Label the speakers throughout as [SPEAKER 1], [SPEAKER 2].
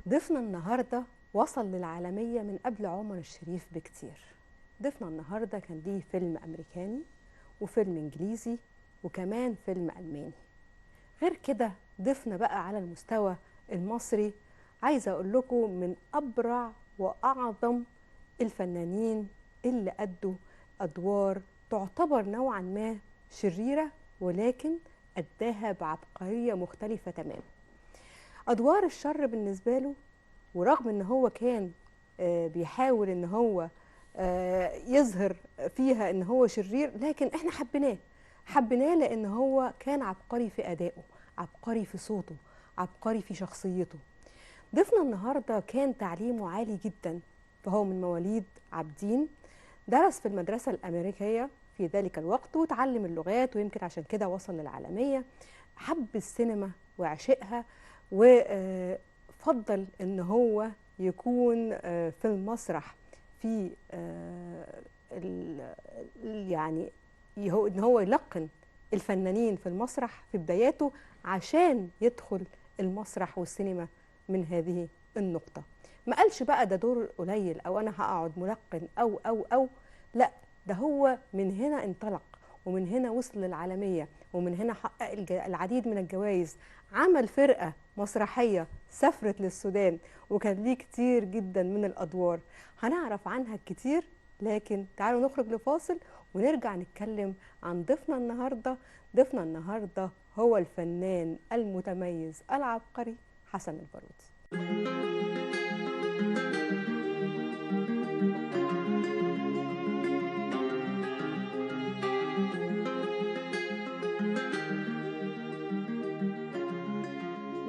[SPEAKER 1] ضيفنا النهارده وصل للعالمية من قبل عمر الشريف بكتير. ضيفنا النهارده كان ليه فيلم أمريكاني وفيلم إنجليزي وكمان فيلم ألماني. غير كده ضيفنا بقى على المستوى المصري، عايزة أقول لكم من أبرع وأعظم الفنانين اللي أدوا أدوار تعتبر نوعا ما شريرة، ولكن أداها بعبقرية مختلفة تماما. أدوار الشر بالنسبة له، ورغم ان هو كان بيحاول ان هو يظهر فيها ان هو شرير، لكن احنا حبيناه لان هو كان عبقري في ادائه، عبقري في صوته، عبقري في شخصيته. ضيفنا النهارده كان تعليمه عالي جدا، فهو من مواليد عابدين، درس في المدرسة الأمريكية في ذلك الوقت وتعلم اللغات، ويمكن عشان كده وصل للعالمية. حب السينما وعشقها، وفضل ان هو يكون في المسرح، في يعني ان هو يلقن الفنانين في المسرح في بداياته عشان يدخل المسرح والسينما من هذه النقطة. ما قالش بقى ده دور قليل او انا هقعد ملقن او لا، ده هو من هنا انطلق، ومن هنا وصل للعالمية، ومن هنا حقق العديد من الجوائز. عمل فرقة مسرحية سافرت للسودان، وكان ليه كتير جدا من الأدوار هنعرف عنها كتير. لكن تعالوا نخرج لفاصل ونرجع نتكلم عن ضيفنا النهاردة. ضيفنا النهاردة هو الفنان المتميز العبقري حسن البارودي.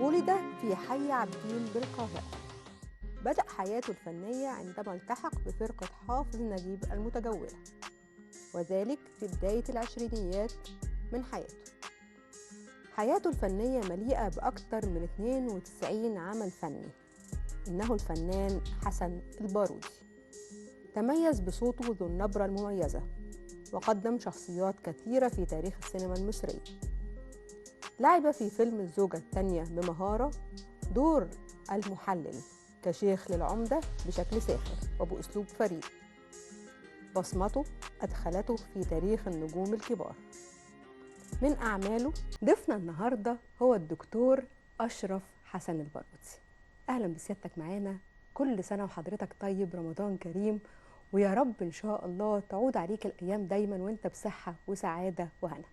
[SPEAKER 1] ولد في حي عابدين بالقاهرة. بدأ حياته الفنية عندما التحق بفرقة حافظ نجيب المتجولة، وذلك في بداية العشرينيات من حياته. حياته الفنية مليئة بأكثر من 92 عمل فني. إنه الفنان حسن البارودي، تميز بصوته ذو النبرة المميزة، وقدم شخصيات كثيرة في تاريخ السينما المصرية. لعب في فيلم الزوجة الثانية بمهارة دور المحلل كشيخ للعمدة بشكل ساخر وبأسلوب فريد. بصمته أدخلته في تاريخ النجوم الكبار. من أعماله ضيفنا النهاردة هو الدكتور أشرف حسن البارودي. أهلا بسيادتك معانا، كل سنة وحضرتك طيب، رمضان كريم، ويا رب إن شاء الله تعود عليك الأيام دايما وانت بصحة وسعادة وهنا.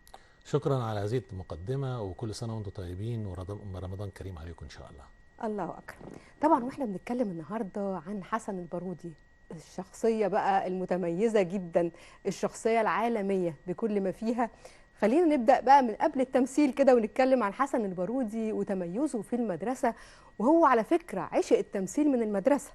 [SPEAKER 2] شكرا على هذه المقدمة، وكل سنة وانتم طيبين ورمضان كريم عليكم إن شاء الله.
[SPEAKER 1] الله أكرم. طبعا واحنا بنتكلم النهاردة عن حسن البارودي، الشخصية بقى المتميزة جدا، الشخصية العالمية بكل ما فيها. خلينا نبدأ بقى من قبل التمثيل كده ونتكلم عن حسن البارودي وتميزه في المدرسة. وهو على فكرة عشق التمثيل من المدرسة،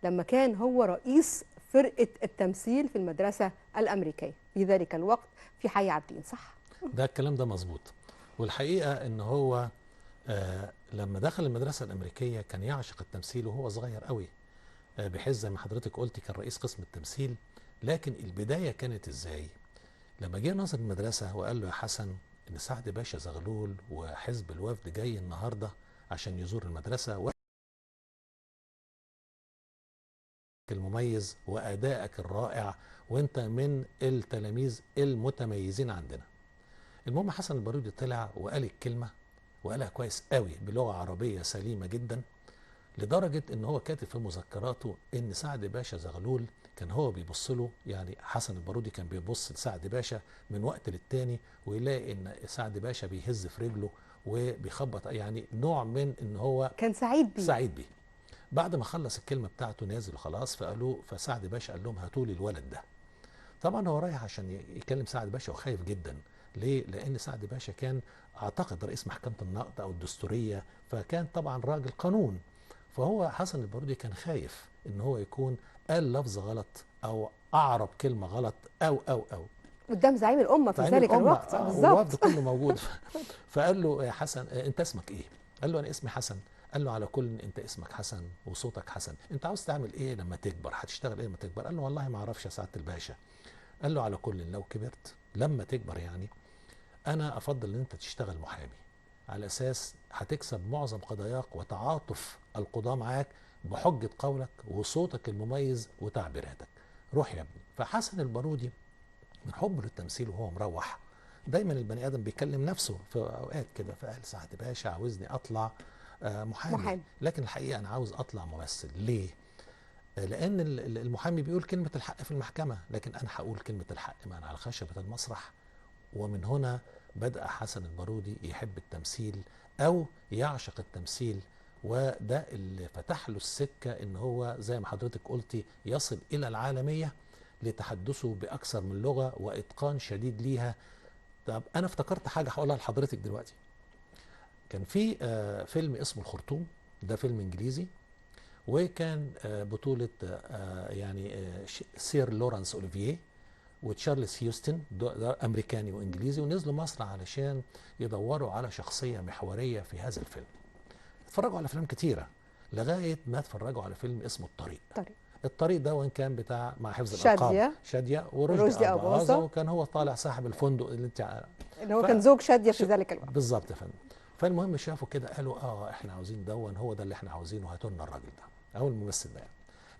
[SPEAKER 1] لما كان هو رئيس فرقة التمثيل في المدرسة الأمريكية في ذلك الوقت في حي عابدين، صح؟
[SPEAKER 2] ده الكلام ده مظبوط. والحقيقة ان هو لما دخل المدرسة الأمريكية كان يعشق التمثيل وهو صغير قوي، بحيث زي ما حضرتك قلتي كان رئيس قسم التمثيل. لكن البداية كانت ازاي؟ لما جه ناظر المدرسة وقال له يا حسن ان سعد باشا زغلول وحزب الوفد جاي النهاردة عشان يزور المدرسة، المميز وأدائك الرائع وانت من التلاميذ المتميزين عندنا. المهم حسن البارودي طلع وقال الكلمة وقالها كويس قوي بلغة عربية سليمة جدا، لدرجة ان هو كاتب في مذكراته ان سعد باشا زغلول كان هو بيبص له، يعني حسن البارودي كان بيبص لسعد باشا من وقت للتاني ويلاقي ان سعد باشا بيهز في رجله وبيخبط، يعني نوع من ان هو
[SPEAKER 1] كان سعيد بيه.
[SPEAKER 2] سعيد بيه. بعد ما خلص الكلمة بتاعته نازل خلاص، فسعد باشا قال لهم هاتوا لي الولد ده. طبعا هو رايح عشان يكلم سعد باشا وخايف جدا. ليه؟ لأن سعد باشا كان أعتقد رئيس محكمة النقد أو الدستورية، فكان طبعا راجل قانون. فهو حسن البارودي كان خايف إن هو يكون قال لفظ غلط أو أعرب كلمة غلط أو
[SPEAKER 1] قدام زعيم الأمة في
[SPEAKER 2] فعين
[SPEAKER 1] ذلك
[SPEAKER 2] الأمة
[SPEAKER 1] الوقت
[SPEAKER 2] والوفد
[SPEAKER 1] بالظبط.
[SPEAKER 2] كله موجود. فقال له يا حسن أنت اسمك إيه؟ قال له أنا اسمي حسن. قال له على كل انت اسمك حسن وصوتك حسن، انت عاوز تعمل ايه لما تكبر؟ هتشتغل ايه لما تكبر؟ قال له والله ما اعرفش يا سعاده الباشا. قال له على كل لو كبرت لما تكبر يعني انا افضل ان انت تشتغل محامي، على اساس هتكسب معظم قضاياك وتعاطف القضاة معاك بحجة قولك وصوتك المميز وتعبيراتك. روح يا ابني. فحسن البارودي من حبه للتمثيل وهو مروح، دايما البني ادم بيكلم نفسه في اوقات كده، فقال سعد باشا عاوزني اطلع محامي، لكن الحقيقه انا عاوز اطلع ممثل. ليه؟ لان المحامي بيقول كلمه الحق في المحكمه، لكن انا هقول كلمه الحق من على خشبه المسرح. ومن هنا بدأ حسن البارودي يحب التمثيل او يعشق التمثيل، وده اللي فتح له السكه ان هو زي ما حضرتك قلتي يصل الى العالميه لتحدثه باكثر من لغه واتقان شديد ليها. طب انا افتكرت حاجه هقولها لحضرتك دلوقتي. كان في فيلم اسمه الخرطوم، ده فيلم انجليزي، وكان بطوله سير لورانس اوليفيه وتشارلز هيوستن، ده امريكاني وانجليزي، ونزلوا مصر علشان يدوروا على شخصيه محوريه في هذا الفيلم. اتفرجوا على افلام كتيره لغايه ما اتفرجوا على فيلم اسمه الطريق. الطريق ده وان كان بتاع مع حفظ الالقاب شاديه ورشدي اباظه، وكان هو طالع صاحب الفندق اللي
[SPEAKER 1] هو كان زوج شاديه في ذلك الوقت
[SPEAKER 2] بالظبط يا فندم. فالمهم شافوا كده قالوا احنا عاوزين هو ده اللي احنا عاوزينه، هاتوا لنا الراجل ده او الممثل ده يعني.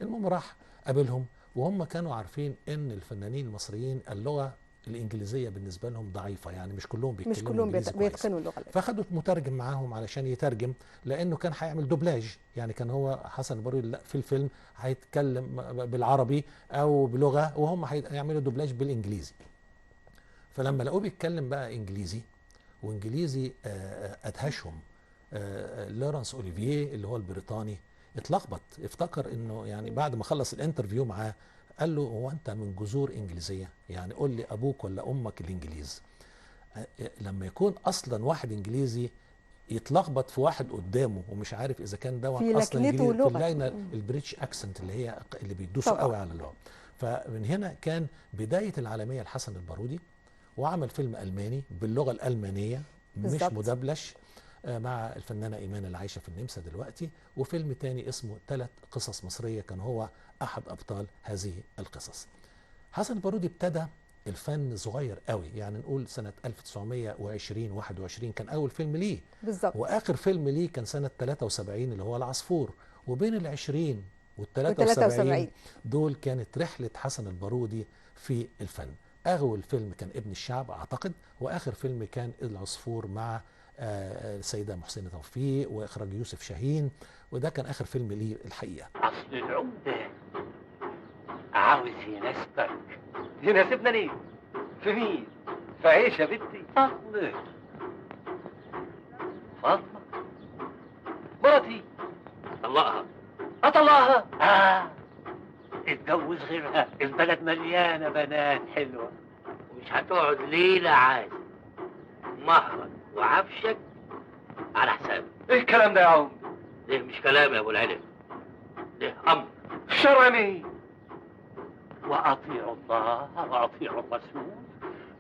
[SPEAKER 2] المهم راح قابلهم، وهم كانوا عارفين ان الفنانين المصريين اللغه الانجليزيه بالنسبه لهم ضعيفه، يعني مش كلهم بيتكلموا انجليزي كويس،
[SPEAKER 1] بيتقنوا اللغه.
[SPEAKER 2] فاخدوا مترجم معاهم علشان يترجم، لانه كان هيعمل دوبلاج، يعني كان هو حسن البارودي في الفيلم هيتكلم بالعربي او بلغه وهم هيعملوا دوبلاج بالانجليزي. فلما لقوه بيتكلم بقى انجليزي وانجليزي ادهشهم. لورانس اوليفيه اللي هو البريطاني اتلخبط، افتكر انه يعني بعد ما خلص الانترفيو معاه قال له هو انت من جذور انجليزيه؟ يعني قول لي ابوك ولا امك الانجليز. لما يكون اصلا واحد انجليزي يتلخبط في واحد قدامه ومش عارف اذا كان ده اصلا انجليزي، في اللينه البريتش اكسنت اللي بيدوسوا قوي على اللغه. فمن هنا كان بدايه العالميه لحسن البارودي، وعمل فيلم الماني باللغه الالمانيه مش مدبلج مع الفنانه ايمان اللي عايشه في النمسا دلوقتي، وفيلم تاني اسمه 3 قصص مصريه كان هو احد ابطال هذه القصص. حسن البارودي ابتدى الفن صغير قوي، يعني نقول سنه 1920 21 كان اول فيلم ليه
[SPEAKER 1] بالظبط،
[SPEAKER 2] واخر فيلم ليه كان سنه 73 اللي هو العصفور. وبين ال20 وال73 دول كانت رحله حسن البارودي في الفن. اول فيلم كان ابن الشعب اعتقد، واخر فيلم كان العصفور مع السيده محسنه توفيق واخراج يوسف شاهين، وده كان اخر فيلم ليه الحقيقه.
[SPEAKER 3] اصل العمده عاوز يناسبك. يناسبنا ليه؟ في مين؟ في عيش يا بنتي؟ فاطمه مراتي طلقها. اطلقها؟ اتجوز غيرها. البلد مليانه بنات حلوه ومش هتقعد ليله عادي. مهرك وعفشك على حسابك. ايه الكلام ده يا عم؟ ده مش كلام يا ابو العلم، ده امر شرعي. واطيعوا الله واطيعوا الرسول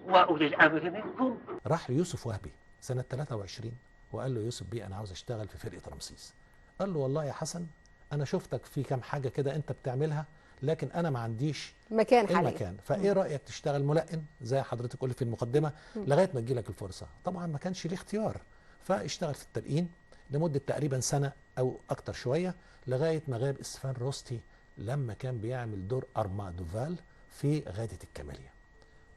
[SPEAKER 3] واولي الامر منكم.
[SPEAKER 2] راح ليوسف وهبي سنه 23 وقال له يوسف بيه انا عاوز اشتغل في فرقه رمسيس. قال له والله يا حسن انا شفتك في كام حاجه كده انت بتعملها، لكن انا ما عنديش
[SPEAKER 1] مكان حاليا.
[SPEAKER 2] المكان، فايه رايك تشتغل ملقن زي حضرتك قلت في المقدمه لغايه ما تجيلك الفرصه. طبعا ما كانش ليه اختيار، فاشتغل في التلقين لمده تقريبا سنه او اكتر شويه، لغايه ما غاب استفان روستي لما كان بيعمل دور ارمادوفال في غادة الكماليه.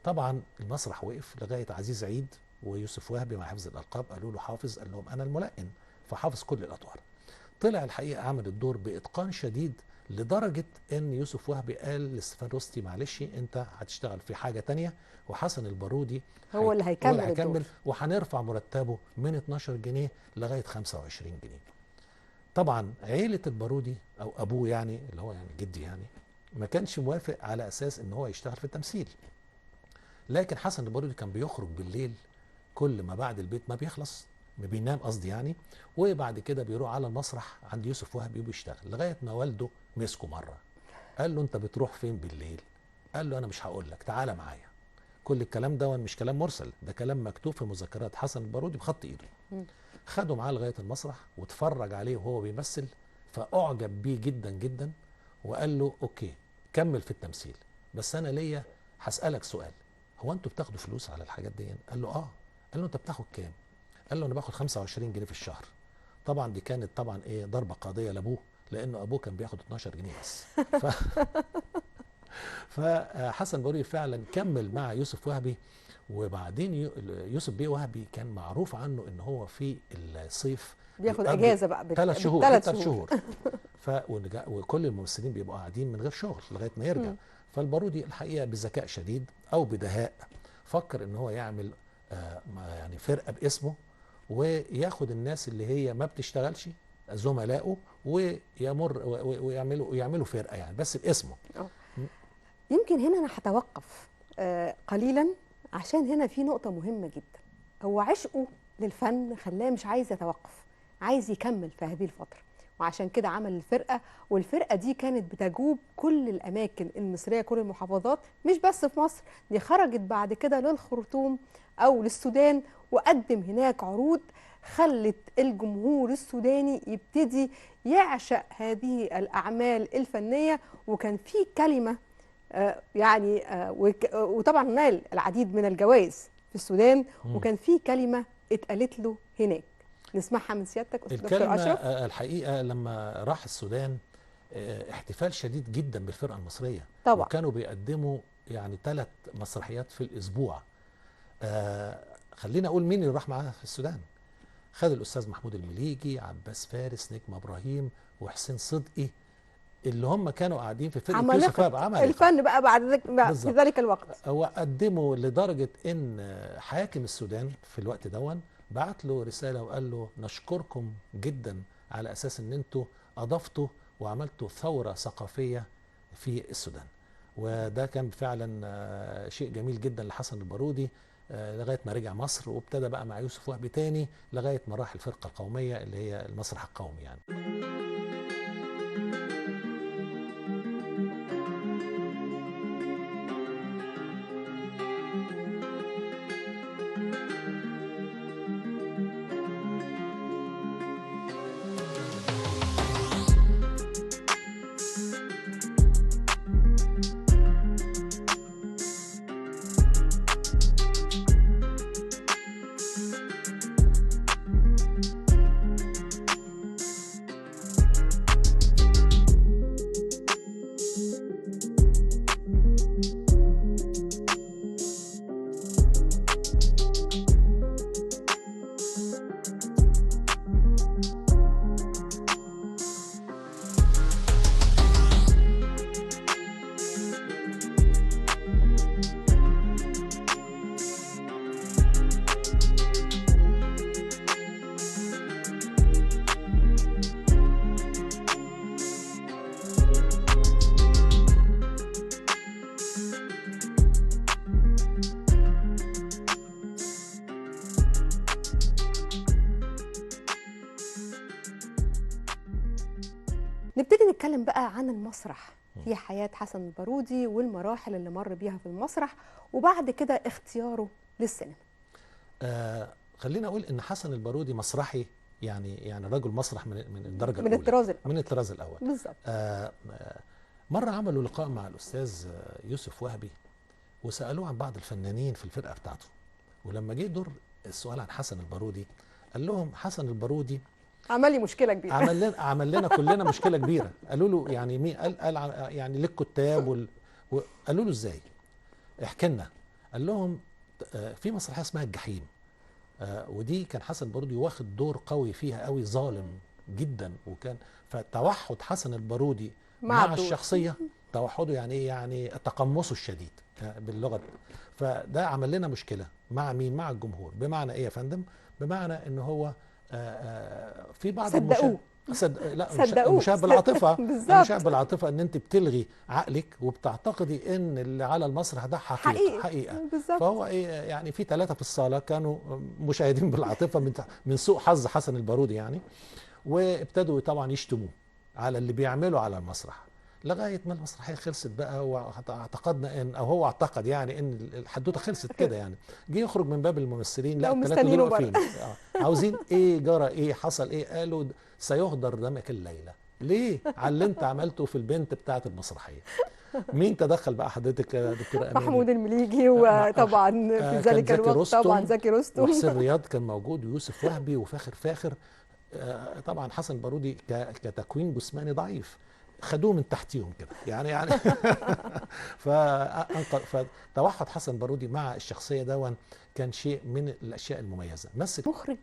[SPEAKER 2] طبعا المسرح وقف لغايه عزيز عيد ويوسف وهبي مع حفظ الالقاب قالوا له حافظ، قال لهم انا الملقن، فحافظ كل الادوار. طلع الحقيقه عمل الدور باتقان شديد لدرجه ان يوسف وهبي قال لاستفان روستي معلش انت هتشتغل في حاجه تانية، وحسن البارودي
[SPEAKER 1] هو اللي هيكمل
[SPEAKER 2] وهنرفع مرتبه من 12 جنيه لغايه 25 جنيه. طبعا عيله البارودي او ابوه يعني اللي هو يعني جدي يعني ما كانش موافق على اساس ان هو يشتغل في التمثيل، لكن حسن البارودي كان بيخرج بالليل كل ما بعد البيت ما بيخلص، ما بينام قصدي يعني، وبعد كده بيروح على المسرح عند يوسف وهبي وبيشتغل لغايه ما والده مسكه مره قال له انت بتروح فين بالليل؟ قال له انا مش هقول لك تعالى معايا. كل الكلام ده مش كلام مرسل، ده كلام مكتوب في مذكرات حسن البارودي بخط ايده. خده معاه لغايه المسرح واتفرج عليه وهو بيمثل، فاعجب بيه جدا جدا وقال له اوكي كمل في التمثيل، بس انا ليا هسالك سؤال، هو انتوا بتاخدوا فلوس على الحاجات دي؟ قال له اه. قال له انت بتاخد كام؟ قال له انا باخد 25 جنيه في الشهر. طبعا دي كانت طبعا ايه ضربه قاضيه لابوه، لانه ابوه كان بياخد 12 جنيه بس. فحسن البارودي فعلا كمل مع يوسف وهبي. وبعدين يوسف بيه وهبي كان معروف عنه ان هو في الصيف
[SPEAKER 1] بياخد اجازه بقى
[SPEAKER 2] 3 شهور،
[SPEAKER 1] 3
[SPEAKER 2] شهور. وكل الممثلين بيبقوا قاعدين من غير شغل لغايه ما يرجع. فالبارودي الحقيقه بذكاء شديد او بدهاء فكر ان هو يعمل يعني فرقه باسمه، وياخد الناس اللي هي ما بتشتغلش زملائه ويعملوا فرقه يعني بس باسمه.
[SPEAKER 1] يمكن هنا انا هتوقف قليلا، عشان هنا في نقطه مهمه جدا. هو عشقه للفن خلاه مش عايز يتوقف، عايز يكمل في هذه الفتره، وعشان كده عمل الفرقه. والفرقه دي كانت بتجوب كل الاماكن المصريه، كل المحافظات، مش بس في مصر، دي خرجت بعد كده للخرطوم او للسودان، وقدم هناك عروض خلت الجمهور السوداني يبتدي يعشق هذه الاعمال الفنيه. وكان في كلمه وطبعا نال العديد من الجوائز في السودان، وكان في كلمه اتقالت له هناك، نسمعها من سيادتك دكتور اشرف.
[SPEAKER 2] الكلمه الحقيقه لما راح السودان احتفال شديد جدا بالفرقه المصريه
[SPEAKER 1] طبعا،
[SPEAKER 2] وكانوا بيقدموا يعني 3 مسرحيات في الاسبوع. خلينا اقول مين اللي راح معاه في السودان. خد الاستاذ محمود المليجي، عباس فارس، نجم ابراهيم، وحسين صدقي، اللي هم كانوا قاعدين في فرقه يوسف وهبي
[SPEAKER 1] الفن بقى بعد في ذلك الوقت.
[SPEAKER 2] وقدموا لدرجه ان حاكم السودان في الوقت دون بعت له رساله وقال له نشكركم جدا على اساس ان انتوا اضفتوا وعملتوا ثوره ثقافيه في السودان. وده كان فعلا شيء جميل جدا لحسن البارودي لغايه ما رجع مصر، وابتدى بقى مع يوسف وهبي تاني لغايه ما راح الفرقه القوميه اللي هي المسرح القومي يعني.
[SPEAKER 1] نبتدي نتكلم بقى عن المسرح في حياة حسن البارودي والمراحل اللي مر بيها في المسرح، وبعد كده اختياره للسينما.
[SPEAKER 2] خلينا اقول ان حسن البارودي مسرحي، يعني رجل مسرح من الدرجه
[SPEAKER 1] من
[SPEAKER 2] الاولى،
[SPEAKER 1] من
[SPEAKER 2] الطراز الاول
[SPEAKER 1] بالظبط.
[SPEAKER 2] مره عملوا لقاء مع الاستاذ يوسف وهبي وسالوه عن بعض الفنانين في الفرقه بتاعته، ولما جه دور السؤال عن حسن البارودي قال لهم حسن البارودي
[SPEAKER 1] عمل لي مشكله كبيره.
[SPEAKER 2] عمل لنا كلنا مشكله كبيره. قالوا له يعني مين؟ قال يعني للكتاب قالوا له ازاي؟ احكي لنا. قال لهم في مسرحيه اسمها الجحيم، ودي كان حسن البارودي واخد دور قوي فيها قوي، ظالم جدا، وكان فتوحد حسن البارودي مع الشخصيه، توحده يعني ايه؟ يعني تقمصه الشديد باللغه. فده عمل لنا مشكله مع مين؟ مع الجمهور. بمعنى ايه يا فندم؟ بمعنى ان هو في بعض
[SPEAKER 1] صدقوه.
[SPEAKER 2] لا مشابه بالعاطفه. مشابه بالعاطفه ان انت بتلغي عقلك وبتعتقدي ان اللي على المسرح ده حقيقه.
[SPEAKER 1] بالزبط.
[SPEAKER 2] فهو ايه يعني في 3 في الصاله كانوا مشاهدين بالعاطفه من سوء حظ حسن البارودي يعني، وابتدوا طبعا يشتموه على اللي بيعمله على المسرح، لغايه ما المسرحيه خلصت بقى، واعتقدنا ان، او هو اعتقد يعني ان الحدوته خلصت كده يعني. جه يخرج من باب الممثلين، لا ال3 دول واقفين عاوزين ايه؟ جرى ايه؟ حصل ايه؟ قالوا سيهدر دمك الليله. ليه؟ على اللي انت عملته في البنت بتاعه المسرحيه. مين تدخل بقى حضرتك يا دكتوره اماني؟
[SPEAKER 1] محمود المليجي، وطبعا في
[SPEAKER 2] كان
[SPEAKER 1] ذلك
[SPEAKER 2] زكي
[SPEAKER 1] الوقت
[SPEAKER 2] رستم
[SPEAKER 1] طبعا زكي رستم
[SPEAKER 2] وحسين رياض كان موجود، ويوسف وهبي وفاخر فاخر. طبعا حسن البارودي كتكوين جسماني ضعيف، خدوه من تحتيهم كده يعني فتوحد حسن البارودي مع الشخصيه دون كان شيء من الاشياء المميزه. مثل
[SPEAKER 1] مخرج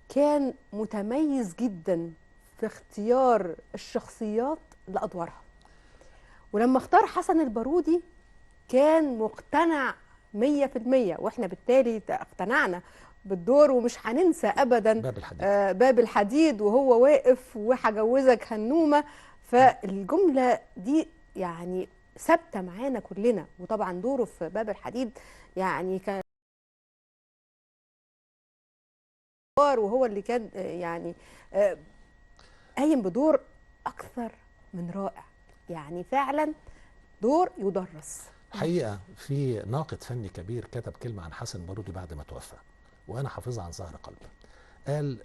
[SPEAKER 1] كان متميز جدا في اختيار الشخصيات لأدوارها، ولما اختار حسن البارودي كان مقتنع 100%، واحنا بالتالي اقتنعنا بالدور، ومش هننسى ابدا
[SPEAKER 2] باب الحديد.
[SPEAKER 1] باب الحديد وهو واقف وهجوزك هنومه. فالجمله دي يعني ثابته معانا كلنا. وطبعا دوره في باب الحديد يعني كان، وهو اللي كان يعني قايم بدور اكثر من رائع، يعني فعلا دور يدرس.
[SPEAKER 2] حقيقة في ناقد فني كبير كتب كلمة عن حسن البارودي بعد ما توفى، وأنا حافظها عن ظهر قلب. قال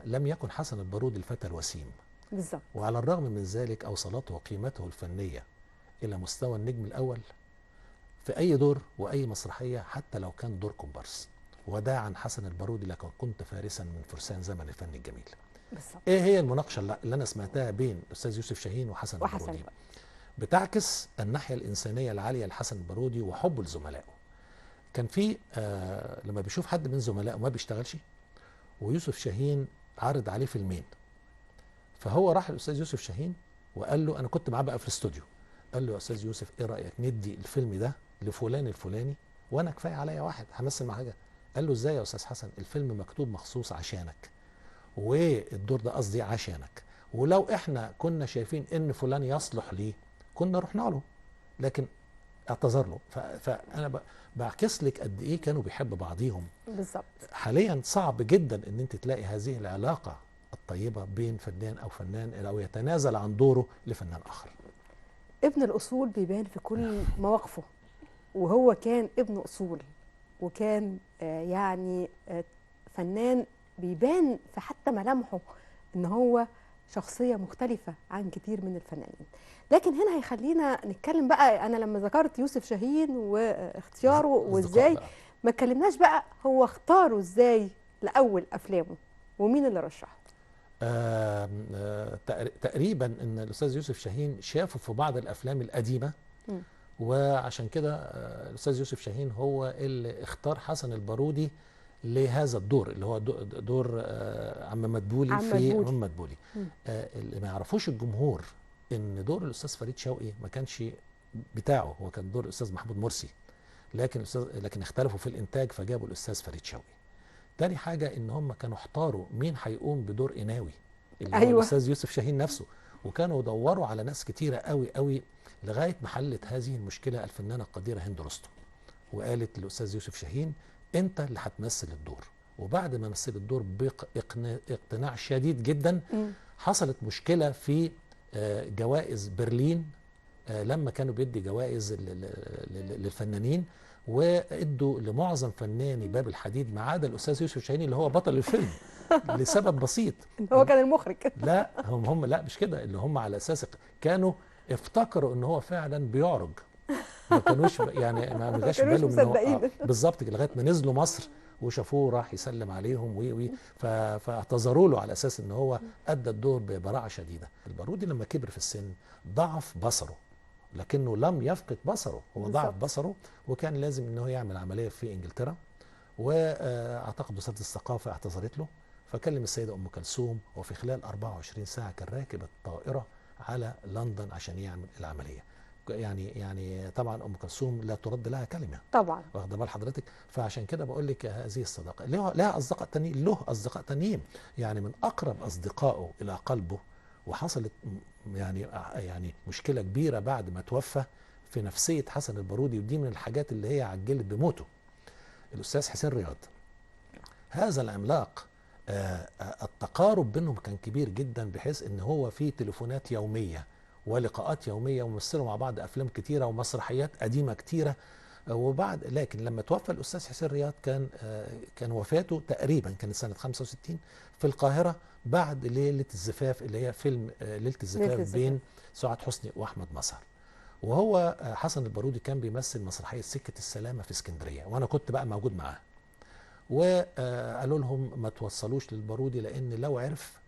[SPEAKER 2] لم يكن حسن البارودي الفتى الوسيم،
[SPEAKER 1] بالظبط،
[SPEAKER 2] وعلى الرغم من ذلك أوصلته قيمته الفنية إلى مستوى النجم الأول في أي دور وأي مسرحية، حتى لو كان دور كومبارس. وداع عن حسن البارودي لقد كنت فارسا من فرسان زمن الفن الجميل.
[SPEAKER 1] بالظبط.
[SPEAKER 2] إيه هي المناقشة اللي أنا سمعتها بين الأستاذ يوسف شاهين وحسن البارودي؟ بتعكس الناحية الإنسانية العالية لحسن البارودي وحبه لزملائه. كان في لما بيشوف حد من زملائه ما بيشتغلش، ويوسف شاهين عرض عليه فيلمين، فهو راح للأستاذ يوسف شاهين وقال له، أنا كنت معاه بقى في الاستوديو، قال له يا أستاذ يوسف إيه رأيك ندي الفيلم ده لفلان الفلاني، وأنا كفاية عليا واحد همثل مع حاجة. قال له إزاي يا أستاذ حسن؟ الفيلم مكتوب مخصوص عشانك، والدور ده قصدي عشانك، ولو إحنا كنا شايفين إن فلان يصلح ليه كنا رحنا له، لكن اعتذر له. فانا بعكس لك قد ايه كانوا بيحبوا بعضيهم.
[SPEAKER 1] بالظبط.
[SPEAKER 2] حاليا صعب جدا ان انت تلاقي هذه العلاقه الطيبه بين فنان او فنان او يتنازل عن دوره لفنان اخر.
[SPEAKER 1] ابن الاصول بيبان في كل مواقفه، وهو كان ابن اصول، وكان يعني فنان بيبان في حتى ملامحه ان هو شخصية مختلفة عن كتير من الفنانين. لكن هنا هيخلينا نتكلم بقى، أنا لما ذكرت يوسف شاهين واختياره وإزاي، ما اتكلمناش بقى هو اختاره إزاي لأول أفلامه ومين اللي رشحه.
[SPEAKER 2] تقريبا ان الأستاذ يوسف شاهين شافه في بعض الأفلام القديمة، وعشان كده الأستاذ يوسف شاهين هو اللي اختار حسن البارودي لهذا الدور، اللي هو دور عم مدبولي في عم مدبولي. اللي ما يعرفوش الجمهور ان دور الاستاذ فريد شوقي ما كانش بتاعه، هو كان دور الاستاذ محمود مرسي، لكن اختلفوا في الانتاج فجابوا الاستاذ فريد شوقي. تاني حاجه ان هم كانوا اختاروا مين هيقوم بدور قناوي اللي هو الاستاذ يوسف شاهين نفسه، وكانوا يدوروا على ناس كتيره قوي قوي لغايه ما حلت هذه المشكله الفنانه القديره هند رستم، وقالت للاستاذ يوسف شاهين انت اللي هتمثل الدور. وبعد ما مثل الدور باقتناع شديد جدا، حصلت مشكله في جوائز برلين لما كانوا بيدي جوائز للفنانين، وادوا لمعظم فناني باب الحديد ما عدا الاستاذ يوسف شاهين اللي هو بطل الفيلم لسبب بسيط.
[SPEAKER 1] هو كان المخرج.
[SPEAKER 2] لا هم لا مش كده، اللي هم على اساس كانوا افتكروا ان هو فعلا بيعرج، ما كانوش يعني ما جاش بالهم ان هو بالظبط لغايه ما نزلوا مصر وشافوه راح يسلم عليهم وي فاعتذروا له على اساس ان هو ادى الدور ببراعه شديده. البارودي لما كبر في السن ضعف بصره، لكنه لم يفقد بصره، هو ضعف بصره وكان لازم ان هو يعمل عمليه في انجلترا، واعتقد وزاره الثقافه اعتذرت له، فكلم السيده ام كلثوم، وفي خلال 24 ساعه كان راكب الطائره على لندن عشان يعمل العمليه. يعني طبعا ام كلثوم لا ترد لها كلمه
[SPEAKER 1] طبعا،
[SPEAKER 2] واخده بال حضرتك. فعشان كده بقول لك هذه الصداقه لها اصدقاء تانيين، له اصدقاء تانيين، يعني من اقرب اصدقائه الى قلبه. وحصلت يعني مشكله كبيره بعد ما توفى في نفسيه حسن البارودي، ودي من الحاجات اللي هي عجلت بموته. الاستاذ حسين رياض هذا العملاق، التقارب بينهم كان كبير جدا، بحيث ان هو في تليفونات يوميه ولقاءات يوميه، ومثلوا مع بعض افلام كتيره ومسرحيات قديمه كتيره. وبعد لكن لما توفى الاستاذ حسين رياض كان وفاته تقريبا كانت سنه 65 في القاهره، بعد ليله الزفاف اللي هي فيلم ليله الزفاف بين سعاد حسني واحمد مظهر. وهو حسن البارودي كان بيمثل مسرحيه سكه السلامه في اسكندريه، وانا كنت بقى موجود معاه. وقالوا لهم ما توصلوش للبارودي لان لو عرف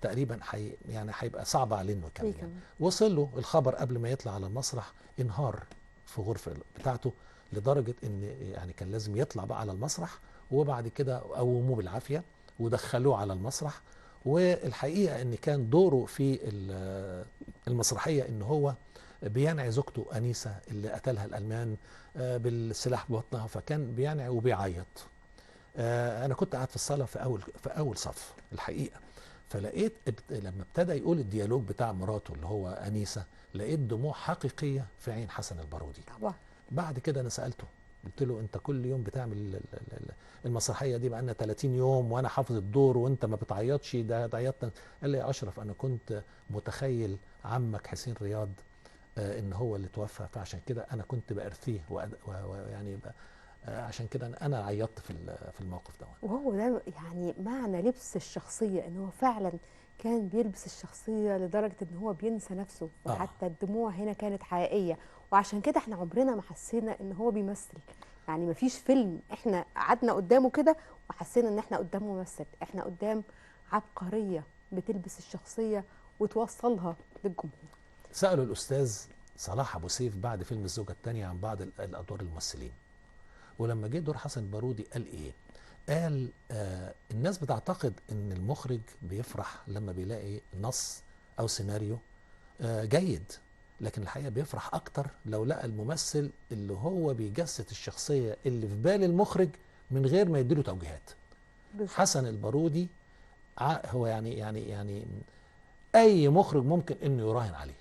[SPEAKER 2] تقريبا يعني هيبقى صعب عليه انه يكمل. يعني وصل له الخبر قبل ما يطلع على المسرح، انهار في غرفه بتاعته لدرجه ان يعني كان لازم يطلع بقى على المسرح، وبعد كده قوموه بالعافيه ودخلوه على المسرح. والحقيقه ان كان دوره في المسرحيه ان هو بينعي زوجته انيسه اللي قتلها الالمان بالسلاح ببطنها، فكان بينعي وبيعيط. انا كنت قاعد في الصاله في اول صف الحقيقه، فلقيت لما ابتدى يقول الديالوج بتاع مراته اللي هو انيسه، لقيت دموع حقيقيه في عين حسن البارودي.
[SPEAKER 1] طبعا.
[SPEAKER 2] بعد كده انا سالته، قلت له انت كل يوم بتعمل المسرحيه دي بقى لنا 30 يوم وانا حافظ الدور وانت ما بتعيطش، ده عيطنا. قال لي يا اشرف انا كنت متخيل عمك حسين رياض ان هو اللي توفى، فعشان كده انا كنت بارثيه ويعني عشان كده انا عيطت في الموقف ده.
[SPEAKER 1] وهو ده يعني معنى لبس الشخصيه، ان هو فعلا كان بيلبس الشخصيه لدرجه ان هو بينسى نفسه، وحتى الدموع هنا كانت حقيقيه. وعشان كده احنا عمرنا ما حسينا ان هو بيمثل. يعني ما فيش فيلم احنا قعدنا قدامه كده وحسينا ان احنا قدام ممثل، احنا قدام عبقريه بتلبس الشخصيه وتوصلها للجمهور.
[SPEAKER 2] سألوا الأستاذ صلاح أبو سيف بعد فيلم الزوجة الثانية عن بعض الأدوار الممثلين، ولما جه دور حسن البارودي قال إيه؟ قال الناس بتعتقد إن المخرج بيفرح لما بيلاقي نص أو سيناريو جيد، لكن الحقيقة بيفرح أكتر لو لقى الممثل اللي هو بيجسد الشخصية اللي في بال المخرج من غير ما يديله توجيهات. حسن البارودي هو يعني أي مخرج ممكن إنه يراهن عليه.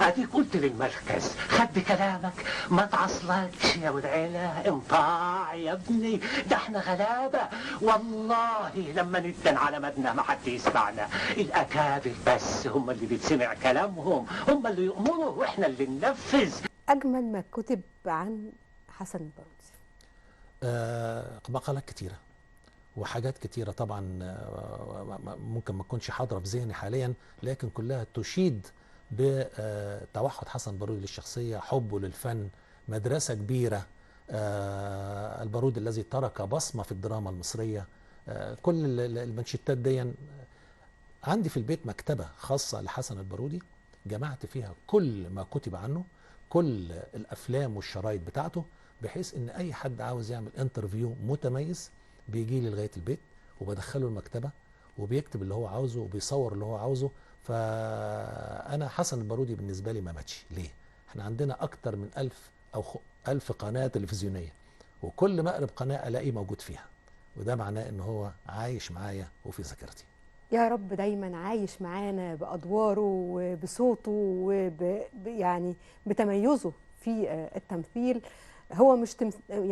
[SPEAKER 3] اديك قلت للمركز خد كلامك، ما تعصلكش يا ولد عيله، انطاع يا ابني، ده احنا غلابه والله، لما ندن على مدنا ما حد يسمعنا، الاكابر بس هم اللي بيتسمع كلامهم، هم اللي يؤمروا واحنا اللي ننفذ.
[SPEAKER 1] اجمل ما كتب عن حسن البارودي
[SPEAKER 2] مقالات كتيره وحاجات كتيره طبعا ممكن ما تكونش حاضره في ذهني حاليا، لكن كلها تشيد بتوحد حسن البارودي للشخصية، حبه للفن، مدرسة كبيرة، البارودي الذي ترك بصمة في الدراما المصرية. كل المنشطات دي عندي في البيت مكتبة خاصة لحسن البارودي، جمعت فيها كل ما كتب عنه، كل الأفلام والشرايط بتاعته، بحيث إن أي حد عاوز يعمل انترفيو متميز بيجي لي لغاية البيت وبدخله المكتبة وبيكتب اللي هو عاوزه وبيصور اللي هو عاوزه. فأنا حسن البارودي بالنسبة لي ما ماتش. ليه؟ احنا عندنا أكتر من 1000 أو 1000 قناة تلفزيونية، وكل ما أقرب قناة ألاقيه موجود فيها، وده معناه إن هو عايش معايا وفي ذاكرتي.
[SPEAKER 1] يا رب دايما عايش معانا بأدواره وبصوته يعني بتميزه في التمثيل. هو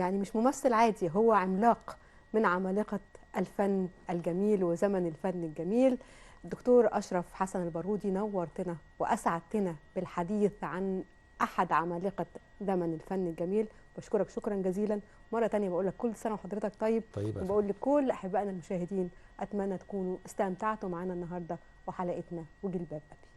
[SPEAKER 1] مش ممثل عادي، هو عملاق من عمالقة الفن الجميل وزمن الفن الجميل. الدكتور أشرف حسن البارودي، نورتنا وأسعدتنا بالحديث عن أحد عمالقة زمن الفن الجميل. بشكرك شكرا جزيلا. مرة تانية بقول لك كل سنة وحضرتك طيب، وبقول لكل أحبائنا المشاهدين أتمنى تكونوا استمتعتوا معنا النهاردة وحلقتنا وجلباب أبي.